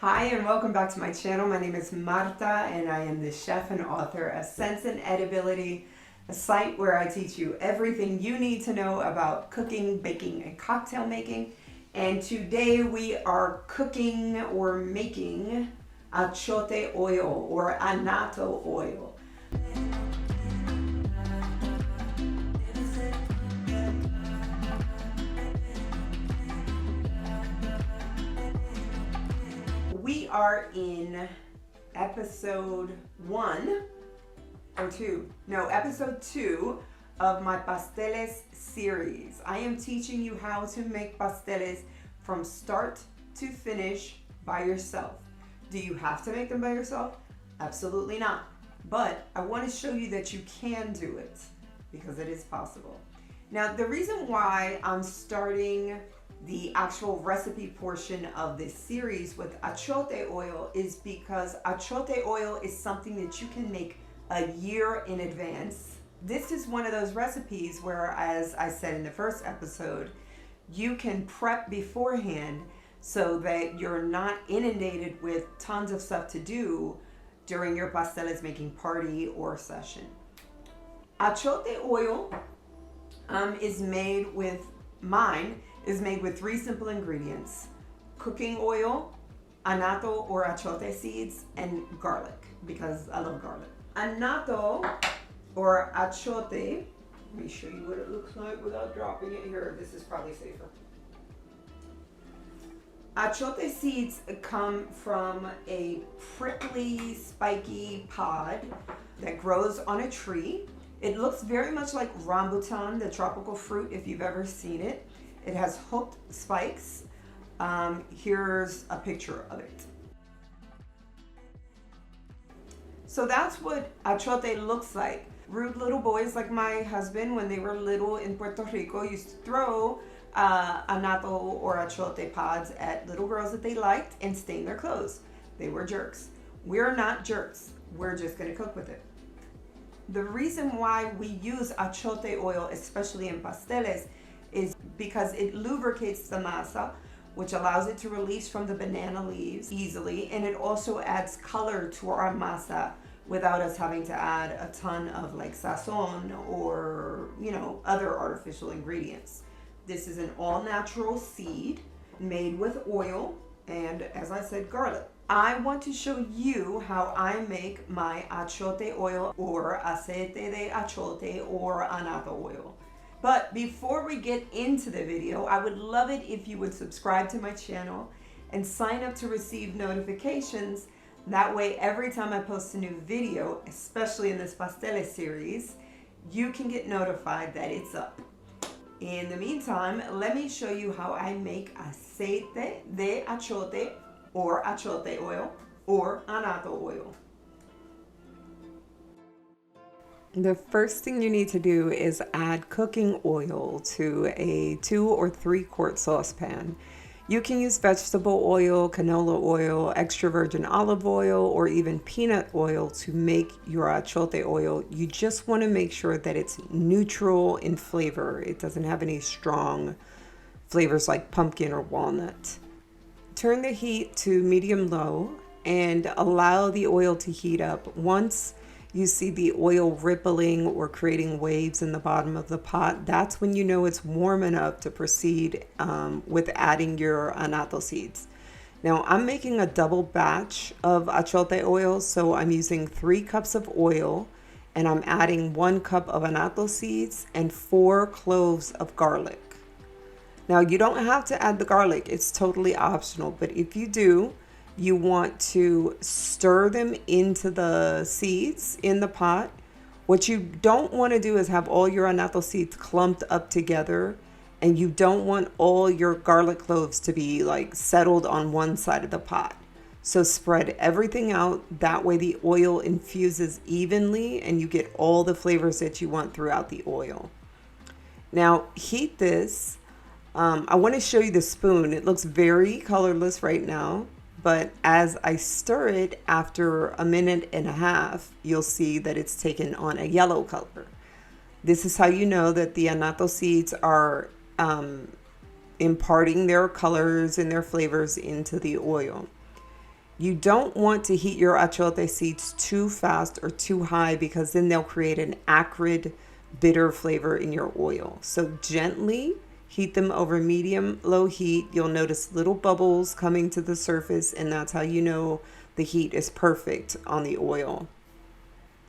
Hi and welcome back to my channel. My name is Marta and I am the chef and author of Sense and Edibility, a site where I teach you everything you need to know about cooking, baking, and cocktail making. And today we are cooking or making achiote oil or annatto oil. We are in episode 2 of my Pasteles series. I am teaching you how to make pasteles from start to finish by yourself. Do you have to make them by yourself? Absolutely not. But I want to show you that you can do it because it is possible. Now, the reason why I'm starting the actual recipe portion of this series with achiote oil is because achiote oil is something that you can make a year in advance. This is one of those recipes where, as I said in the first episode, you can prep beforehand so that you're not inundated with tons of stuff to do during your pasteles making party or session. Achiote oil is made with three simple ingredients: cooking oil, annatto or achiote seeds, and garlic, because I love garlic. Annatto or achiote, let me show you what it looks like without dropping it here. This is probably safer. Achiote seeds come from a prickly, spiky pod that grows on a tree. It looks very much like rambutan, the tropical fruit, if you've ever seen it. It has hooked spikes. Here's a picture of it. So that's what achiote looks like. Rude little boys like my husband, when they were little in Puerto Rico, used to throw annatto or achiote pods at little girls that they liked and stain their clothes. They were jerks. We're not jerks. We're just gonna cook with it. The reason why we use achiote oil, especially in pasteles, is because it lubricates the masa, which allows it to release from the banana leaves easily, and it also adds color to our masa without us having to add a ton of like sazon or other artificial ingredients. This is an all-natural seed made with oil and, as I said, garlic. I want to show you how I make my achiote oil or aceite de achiote or annatto oil. But before we get into the video, I would love it if you would subscribe to my channel and sign up to receive notifications. That way, every time I post a new video, especially in this pasteles series, you can get notified that it's up. In the meantime, let me show you how I make aceite de achiote or achiote oil or annatto oil. The first thing you need to do is add cooking oil to a 2 or 3 quart saucepan. You can use vegetable oil, canola oil, extra virgin olive oil, or even peanut oil to make your achiote oil. You just want to make sure that it's neutral in flavor. It doesn't have any strong flavors like pumpkin or walnut. Turn the heat to medium-low and allow the oil to heat up. Once you see the oil rippling or creating waves in the bottom of the pot, that's when you know it's warm enough to proceed with adding your annatto seeds. Now, I'm making a double batch of achiote oil, so I'm using 3 cups of oil and I'm adding 1 cup of annatto seeds and 4 cloves of garlic. Now, you don't have to add the garlic, it's totally optional, but if you do, you want to stir them into the seeds in the pot. What you don't want to do is have all your annatto seeds clumped up together, and you don't want all your garlic cloves to be like settled on one side of the pot. So spread everything out, that way the oil infuses evenly and you get all the flavors that you want throughout the oil. Now heat this. I want to show you the spoon. It looks very colorless right now, but as I stir it after a minute and a half, you'll see that it's taken on a yellow color. This is how you know that the annatto seeds are imparting their colors and their flavors into the oil. You don't want to heat your achiote seeds too fast or too high because then they'll create an acrid, bitter flavor in your oil. So gently heat them over medium-low heat. You'll notice little bubbles coming to the surface, and that's how you know the heat is perfect on the oil.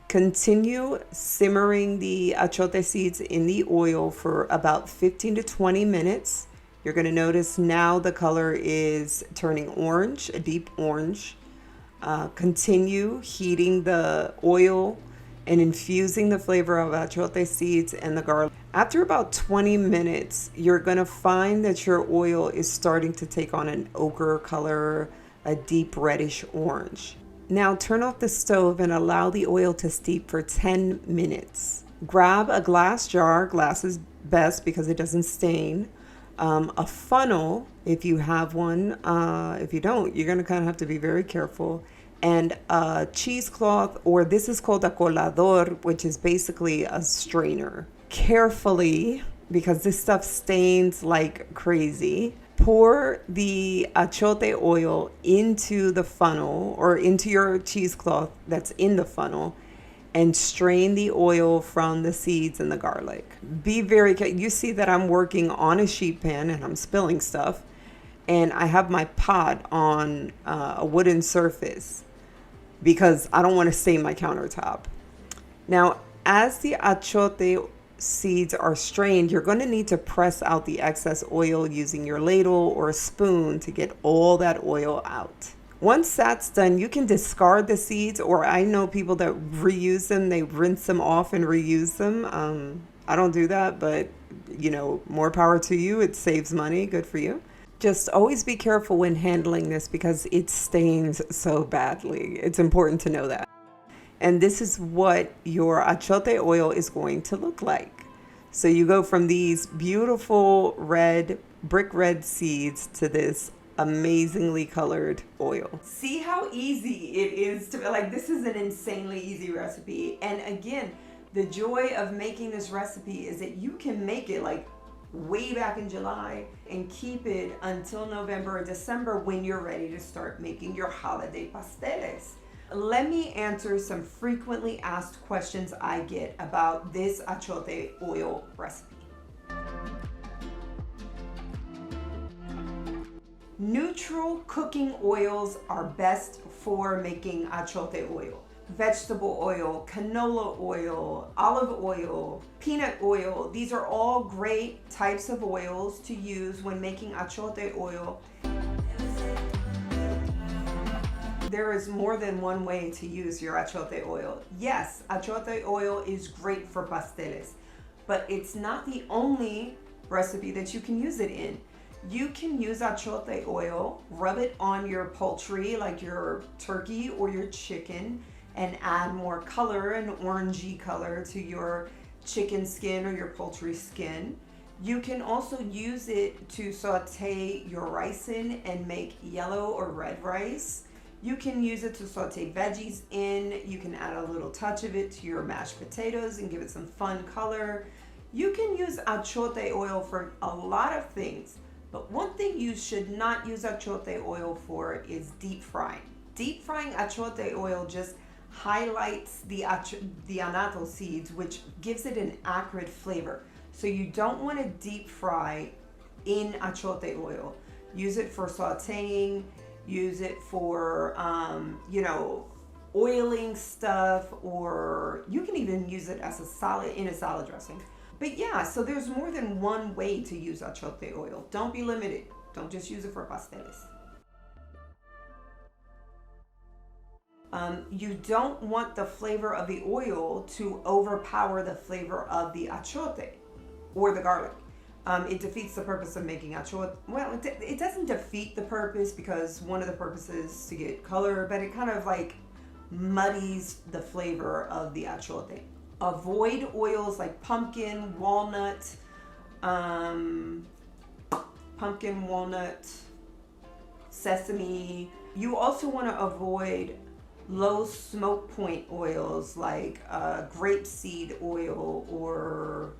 Continue simmering the achiote seeds in the oil for about 15 to 20 minutes. You're going to notice now the color is turning orange, a deep orange. Continue heating the oil and infusing the flavor of achiote seeds and the garlic. After about 20 minutes, you're going to find that your oil is starting to take on an ochre color, a deep reddish orange. Now turn off the stove and allow the oil to steep for 10 minutes. Grab a glass jar. Glass is best because it doesn't stain. A funnel, if you have one. If you don't, you're going to kind of have to be very careful. And a cheesecloth, or this is called a colador, which is basically a strainer. Carefully, because this stuff stains like crazy, pour the achiote oil into the funnel or into your cheesecloth that's in the funnel and strain the oil from the seeds and the garlic. Be very careful. You see that I'm working on a sheet pan and I'm spilling stuff, and I have my pot on a wooden surface because I don't want to stain my countertop. Now, as the achiote seeds are strained, you're going to need to press out the excess oil using your ladle or a spoon to get all that oil out. Once that's done, you can discard the seeds, or I know people that reuse them. They rinse them off and reuse them. I don't do that, but more power to you. It saves money. Good for you. Just always be careful when handling this because it stains so badly. It's important to know that. And this is what your achiote oil is going to look like. So you go from these beautiful red, brick red seeds to this amazingly colored oil. See how easy it is to, this is an insanely easy recipe. And again, the joy of making this recipe is that you can make it way back in July and keep it until November or December when you're ready to start making your holiday pasteles. Let me answer some frequently asked questions I get about this achiote oil recipe. Neutral cooking oils are best for making achiote oil. Vegetable oil, canola oil, olive oil, peanut oil. These are all great types of oils to use when making achiote oil. There is more than one way to use your achiote oil. Yes, achiote oil is great for pasteles, but it's not the only recipe that you can use it in. You can use achiote oil, rub it on your poultry like your turkey or your chicken, and add more color, an orangey color to your chicken skin or your poultry skin. You can also use it to saute your rice in and make yellow or red rice. You can use it to saute veggies in. You can add a little touch of it to your mashed potatoes and give it some fun color. You can use achiote oil for a lot of things, but one thing you should not use achiote oil for is deep frying. Deep frying achiote oil just highlights the annatto seeds, which gives it an acrid flavor. So you don't want to deep fry in achiote oil. Use it for sauteing, use it for, oiling stuff, or you can even use it as in a salad dressing. But yeah, so there's more than one way to use achiote oil. Don't be limited. Don't just use it for pasteles. You don't want the flavor of the oil to overpower the flavor of the achiote or the garlic. It defeats the purpose of making achiote. Well, it doesn't defeat the purpose because one of the purposes is to get color, but it kind of muddies the flavor of the achiote. Avoid oils like pumpkin, walnut, sesame. You also want to avoid low smoke point oils like grapeseed oil or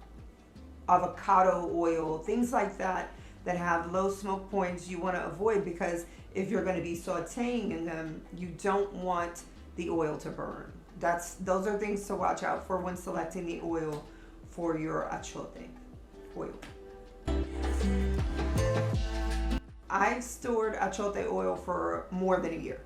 avocado oil, things like that have low smoke points you want to avoid because if you're going to be sauteing in them, you don't want the oil to burn. Those are things to watch out for when selecting the oil for your achiote oil. I've stored achiote oil for more than a year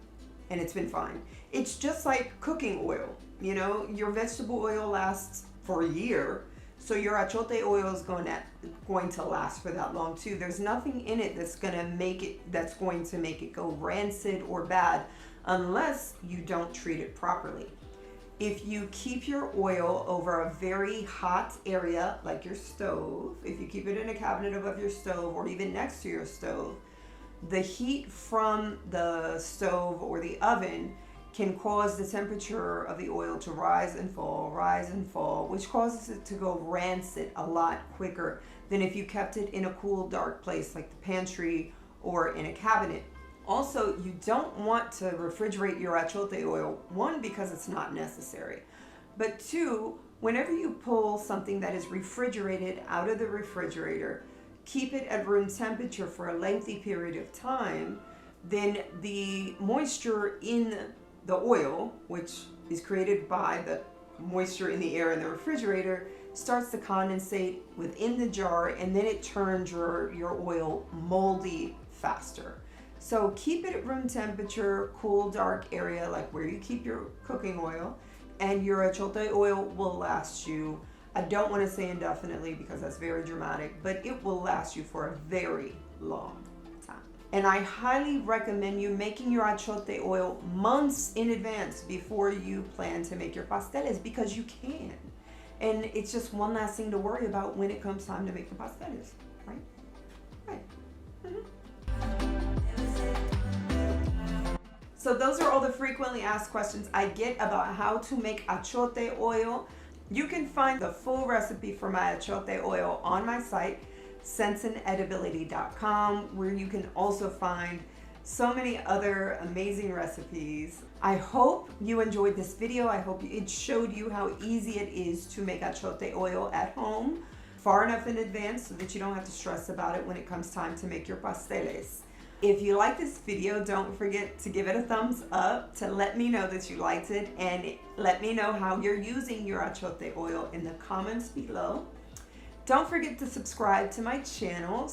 and it's been fine. It's just like cooking oil. You know, your vegetable oil lasts for a year, so your achiote oil is going to last for that long too. There's nothing in it that's going to make it go rancid or bad unless you don't treat it properly. If you keep your oil over a very hot area like your stove, if you keep it in a cabinet above your stove or even next to your stove, the heat from the stove or the oven can cause the temperature of the oil to rise and fall, which causes it to go rancid a lot quicker than if you kept it in a cool, dark place like the pantry or in a cabinet. Also, you don't want to refrigerate your achiote oil, one, because it's not necessary, but two, whenever you pull something that is refrigerated out of the refrigerator, keep it at room temperature for a lengthy period of time, then the moisture in the oil, which is created by the moisture in the air in the refrigerator, starts to condensate within the jar, and then it turns your oil moldy faster. So keep it at room temperature, cool, dark area, like where you keep your cooking oil, and your achiote oil will last you, I don't want to say indefinitely because that's very dramatic, but it will last you for a very long time. And I highly recommend you making your achiote oil months in advance before you plan to make your pasteles, because you can. And it's just one last thing to worry about when it comes time to make the pasteles, right? Right. So those are all the frequently asked questions I get about how to make achiote oil. You can find the full recipe for my achiote oil on my site, senseandedibility.com, where you can also find so many other amazing recipes. I hope you enjoyed this video. I hope it showed you how easy it is to make achiote oil at home far enough in advance so that you don't have to stress about it when it comes time to make your pasteles. If you like this video, don't forget to give it a thumbs up to let me know that you liked it, and let me know how you're using your achiote oil in the comments below. Don't forget to subscribe to my channel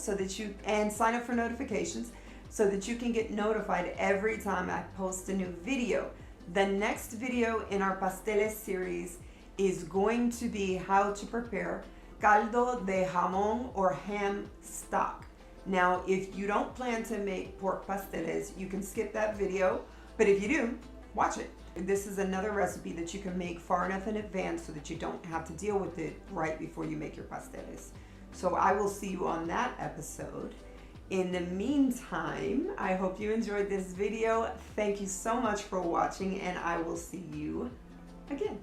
and sign up for notifications so that you can get notified every time I post a new video. The next video in our pasteles series is going to be how to prepare caldo de jamón or ham stock. Now, if you don't plan to make pork pasteles, you can skip that video, but if you do, watch it. This is another recipe that you can make far enough in advance so that you don't have to deal with it right before you make your pasteles. So I will see you on that episode. In the meantime, I hope you enjoyed this video. Thank you so much for watching, and I will see you again.